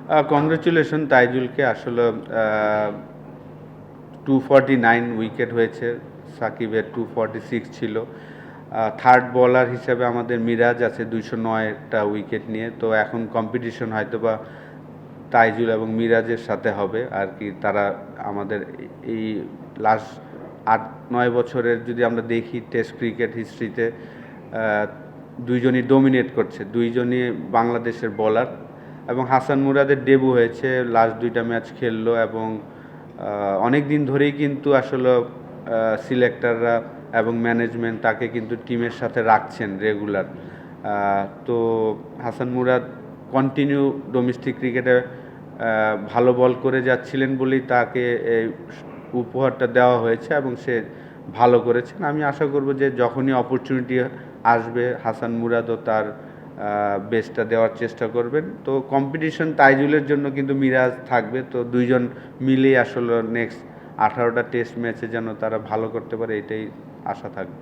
Congratulation তাইজুলকে। আসলে 249 wicket হয়েছে, সাকিবের 246 ছিল। থার্ড বোলার হিসেবে আমাদের মিরাজ আছে 209টা উইকেট নিয়ে। তো এখন কম্পিটিশন হয়তো বা তাইজুল এবং মিরাজের সাথে হবে আর কি। তারা আমাদের এই লাস্ট 8-9 বছরের যদি আমরা দেখি টেস্ট ক্রিকেট হিস্ট্রিতে দুইজনই ডোমিনেট করছে, দুইজনই বাংলাদেশের বোলার। এবং হাসান মুরাদের ডেবু হয়েছে, লাস্ট 2টা ম্যাচ খেললো এবং অনেক দিন ধরেই কিন্তু আসলে সিলেক্টররা এবং ম্যানেজমেন্ট তাকে কিন্তু টিমের সাথে রাখছেন রেগুলার। তো হাসান মুরাদ কন্টিনিউ ডোমেস্টিক ক্রিকেটে ভালো বল করে যাচ্ছিলেন বলেই তাকে এই উপহারটা দেওয়া হয়েছে এবং সে ভালো করেছেন। আমি আশা করব যে যখনই অপরচুনিটি আসবে হাসান মুরাদও তার বেস্টটা দেওয়ার চেষ্টা করবেন। তো কম্পিটিশন তাইজুলের জন্য কিন্তু মিরাজ থাকবে। তো দুইজন মিলেই আসলে নেক্সট 18টা টেস্ট ম্যাচে যেন তারা ভালো করতে পারে, এটাই আশা থাকবে।